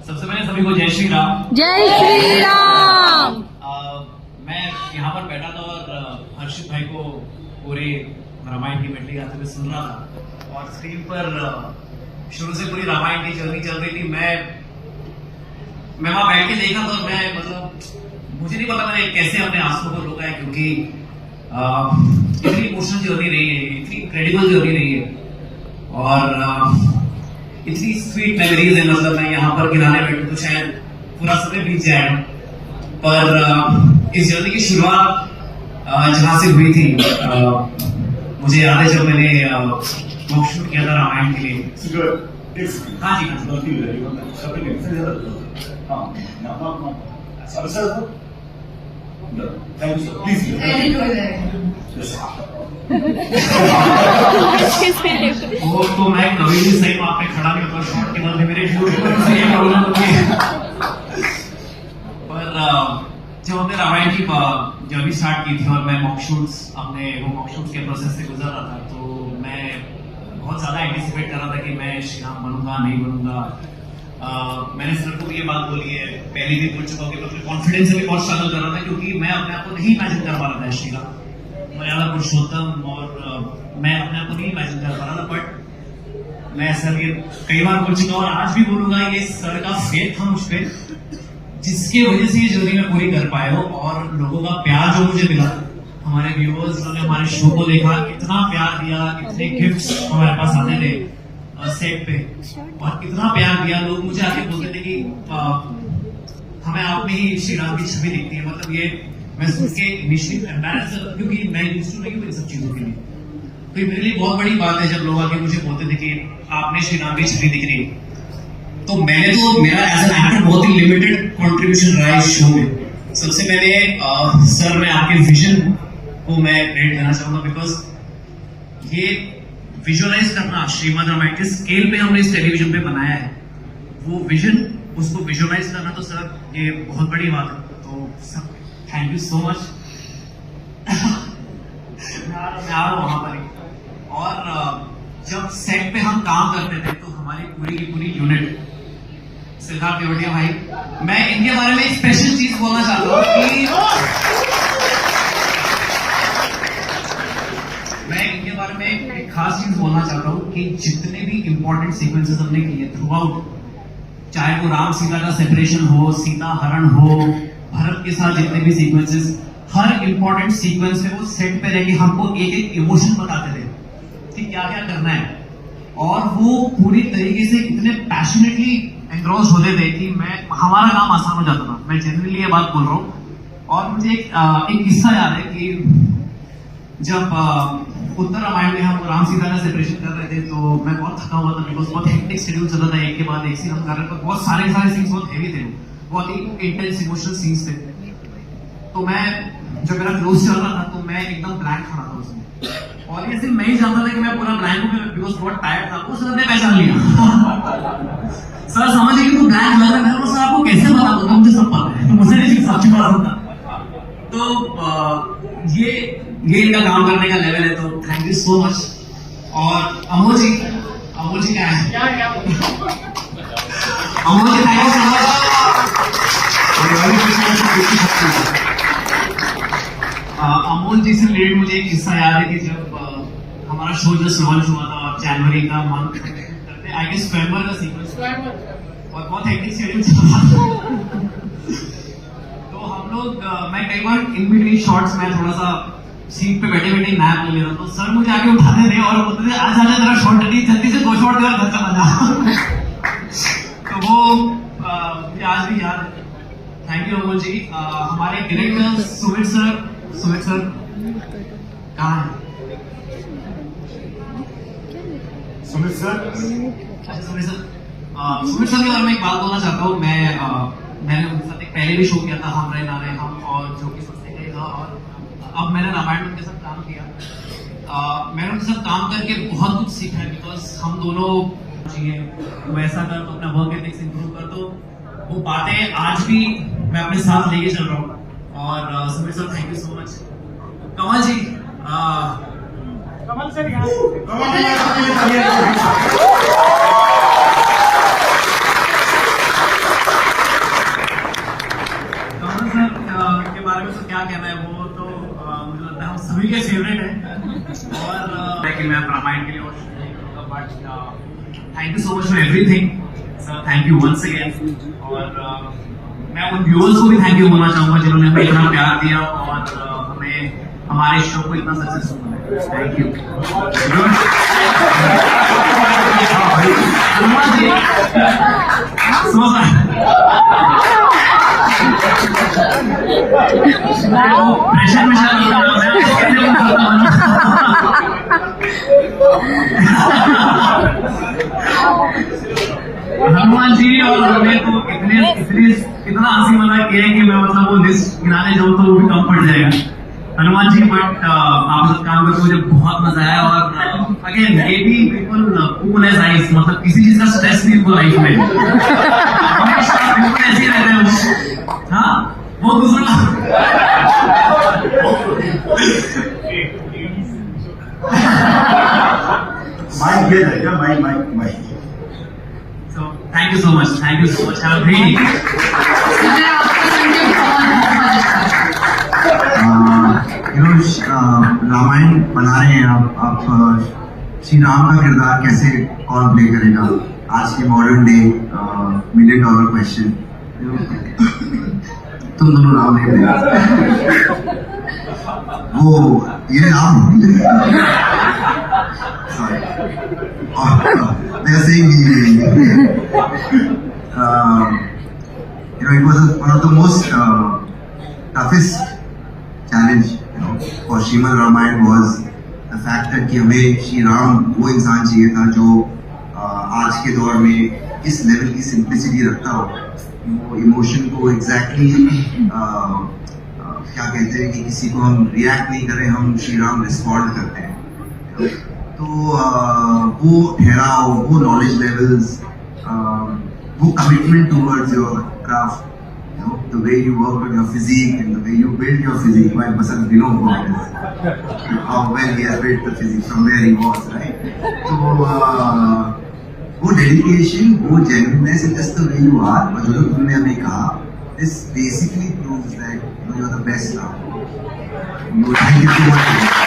सबसे पहले सभी को जय श्री राम। जय श्री राम। मैं यहाँ पर बैठा था और हर्षित भाई को पूरे रामायण की मेटली गाते हुए सुन रहा था और स्क्रीन पर शुरू से पूरी रामायण की जर्नी चल रही थी। मैं वहां बैठ के देखा तो मैं मुझे नहीं पता मैंने कैसे अपने आंसुओं को रोका है, क्योंकि इतनी इमोशनल जर्नी रही है, इतनी इनक्रेडिबल जर्नी रही है और इतनी स्वीट मेमोरीज है। मैं यहाँ पर गिनाने बैठूं तो शायद पूरा समय बीत जाए, पर इस जर्नी की शुरुआत जहां से हुई थी मुझे याद है जब मैंने वॉक शूट किया था रामायण के लिए। हाँ जी वो तो मैं कभी भी सही वहां पे खड़ा नहीं होता शॉट के बदले मेरे पर जब हमने रामायण की जर्नी स्टार्ट की थी और मैं मॉक शूट्स के प्रोसेस से गुजर रहा था, तो मैं बहुत ज्यादा एंटिसिपेट कर रहा था कि मैं श्री राम बनूंगा नहीं बनूंगा। मैंने सर को भी ये बात बोली है, पहले भी बोल चुका हूँ कि मैं कॉन्फिडेंस से भी बहुत स्ट्रगल कर रहा था, क्योंकि मैं अपने आप को नहीं इमेजिन कर पा रहा था श्री राम मर्यादा पुरुषोत्तम, और मैं अपने आप को नहीं इमेजिन कर पा रहा था। बट मैं सर ये कई बार बोल चुका हूँ और आज भी बोलूंगा, ये सर का फेथ था मुझ पर, जिसकी वजह से ये जर्नी मैं पूरी कर पाया हूँ। और लोगों का प्यार जो मुझे मिला, हमारे व्यूअर्स ने हमारे शो को देखा, इतना प्यार दिया, इतने गिफ्ट्स हमारे पास आते थे सेट पे और इतना प्यार दिया। लोग मुझे आके बोलते थे कि हमें आप में ही श्री राम की छवि दिखती है। मतलब ये मैं सुन के इनिशियली एम्बैरेस, क्योंकि मैं यूज्ड टू नहीं हूं इन सब चीजों के लिए, तो मेरे लिए बहुत बड़ी बात है जब लोग आके मुझे बोलते थे कि आपने श्री राम की छवि दिख रही है। तो मेरा एज एन एक्टर बहुत ही लिमिटेड कंट्रीब्यूशन रहा है इस शो में। सबसे पहले सर मैं आपके विजन को मैं क्रेडिट देना चाहूंगा, बिकॉज ये विजुअलाइज करना श्रीमद् रामायण के स्केल पे हमने इस टेलीविजन पे बनाया है, वो विजन उसको विजुअलाइज करना, तो सर ये बहुत बड़ी बात है। तो sir thank you so much. मैं आ रहा हूँ वहां पर ही, और जब सेट पे हम काम करते थे तो हमारी पूरी की पूरी यूनिट, सिद्धार्थ देवटिया भाई, मैं इनके बारे में एक स्पेशल चीज बोलना चाहता हूँ कि मैं इनके बारे में एक खास चीज बोलना चाहता हूँ कि जितने भी इंपॉर्टेंट सीक्वेंसेस हमने किए थ्रू आउट, चाहे वो राम सीता का सेपरेशन हो, सीता हरण हो, भरत के साथ जितने भी सीक्वेंसेस, हर इंपॉर्टेंट सीक्वेंस में वो सेट पे रह के हमको एक एक इमोशन बताते थे कि क्या क्या करना है, और वो पूरी तरीके से इतने पैशनेटली एंग्रॉस होते थे कि हमारा काम आसान हो जाता था। मैं जनरली ये बात बोल रहा हूँ। और मुझे एक किस्सा याद है कि जब उत्तर रामायण में हम राम सीता का सेपरेशन कर रहे थे, तो मैं बहुत थका हुआ था, बिकॉज बहुत हेक्टिक शेड्यूल चल रहा था, एक के बाद एक सीन हम कर रहे थे, बहुत सारे सीन्स बहुत हेवी थे, बहुत ही इंटेंस इमोशनल सीन्स थे। तो मैं जब मेरा क्लोज चल रहा था तो मैं एकदम ब्लैंक खड़ा था उसमें, और ये सिर्फ मैं ही जानता था कि मैं पूरा ब्लैंक हूँ, बिकॉज बहुत टायर्ड था। वो सर ने पहचान लिया। सर समझ गए कि वो ब्लैंक लग रहा है, सर आपको कैसे पता होगा? मुझे सब पता है, मुझे नहीं सबसे पता होता। तो ये इनका काम करने का लेवल है, तो थैंक यू सो मच। और अमोल जी क्या है? Amol ji thank you so much. Amol ji से रिलेटेड मुझे एक किस्सा याद है कि जब हमारा शो जस्ट लॉन्च हुआ था जनवरी का मंथ करते, आई गेस फेब्रुअरी का सीक्वेंस, और बहुत हेक्टिक शेड्यूल चल रहा था। तो हम लोग मैं कई बार इन बिटवीन शॉट्स में थोड़ा सा सीट पे बैठे बैठे नैप ले रहा, तो सर मुझे आगे उठाते थे और बोलते थे आज तेरा शॉट नहीं, जल्दी से 2 शॉट दे और घर चला जा। तो वो मुझे आज भी याद है। थैंक यू अमोल जी। हमारे डायरेक्टर सुमित सर कहाँ है? सुमित सर के बारे में एक बात बोलना चाहता हूँ। मैंने उनके साथ एक पहले भी शो किया था, हम रहे ना रहे हम, और जो कि सबसे गई था, और अब मैंने रामायण उनके साथ काम किया। मैंने उनके साथ काम करके बहुत कुछ सीखा है, बिकॉज हम दोनों चाहिए वैसा कर तो अपना वर्क एथिक्स इंप्रूव कर, तो वो बातें आज भी मैं अपने साथ लेके चल रहा हूँ। और Sumit sir thank you so much. Kamal ji, Kamal sir कहना है वो तो मुझे लगता है हम सभी के फेवरेट है और कि मैं रामायण के लिए और नहीं करूँगा but thank you so much for everything sir thank you once again और मैं उन व्यूअर्स को भी थैंक यू बोलना चाहूंगा जिन्होंने हमें इतना प्यार दिया और हमें हमारे शो को इतना सक्सेसफुल बनाया थैंक यू प्रेशर में हनुमान जी और हमें तो इतना हंसी मजाक किया है कि मैं मतलब वो लिस्ट गिनाने जाऊँ तो वो भी कम पड़ जाएगा हनुमान जी बट आप सब काम करके मुझे बहुत मजा आया और अगेन ये भी बिल्कुल कूल एज आइस मतलब किसी चीज का स्ट्रेस नहीं इनको लाइफ में हमेशा बिल्कुल ऐसे ही रहते हैं हाँ वो दूसरा माइक ये रहेगा mic So thank you so much. Thank you so much. Have a great evening. Ramayana बना रहे हैं आप श्री राम का किरदार कैसे कौन प्ले करेगा आज के मॉडर्न डे $1 million क्वेश्चन तुम दोनों राम नहीं बनेगा वो ये Ram sorry they are saying it was one of the most toughest challenge for Srimad Ramayana was the fact that कि हमें श्री राम वो इंसान चाहिए था जो आज के दौर में इस लेवल की सिंप्लिसिटी रखता हो वो इमोशन को एग्जैक्टली क्या कहते हैं कि किसी को हम रिएक्ट नहीं करें हम श्री राम रिस्पॉन्ड करते हैं तो वो ठहराव वो नॉलेज लेवल्स वो commitment towards your craft the way you work on your physique and the way you build your physique my Basant we know about this how well he has built the physique from where he was right so वो dedication वो genuineness and just the way you are और जो तुमने अभी कहा this basically proves that you are the best now thank you so much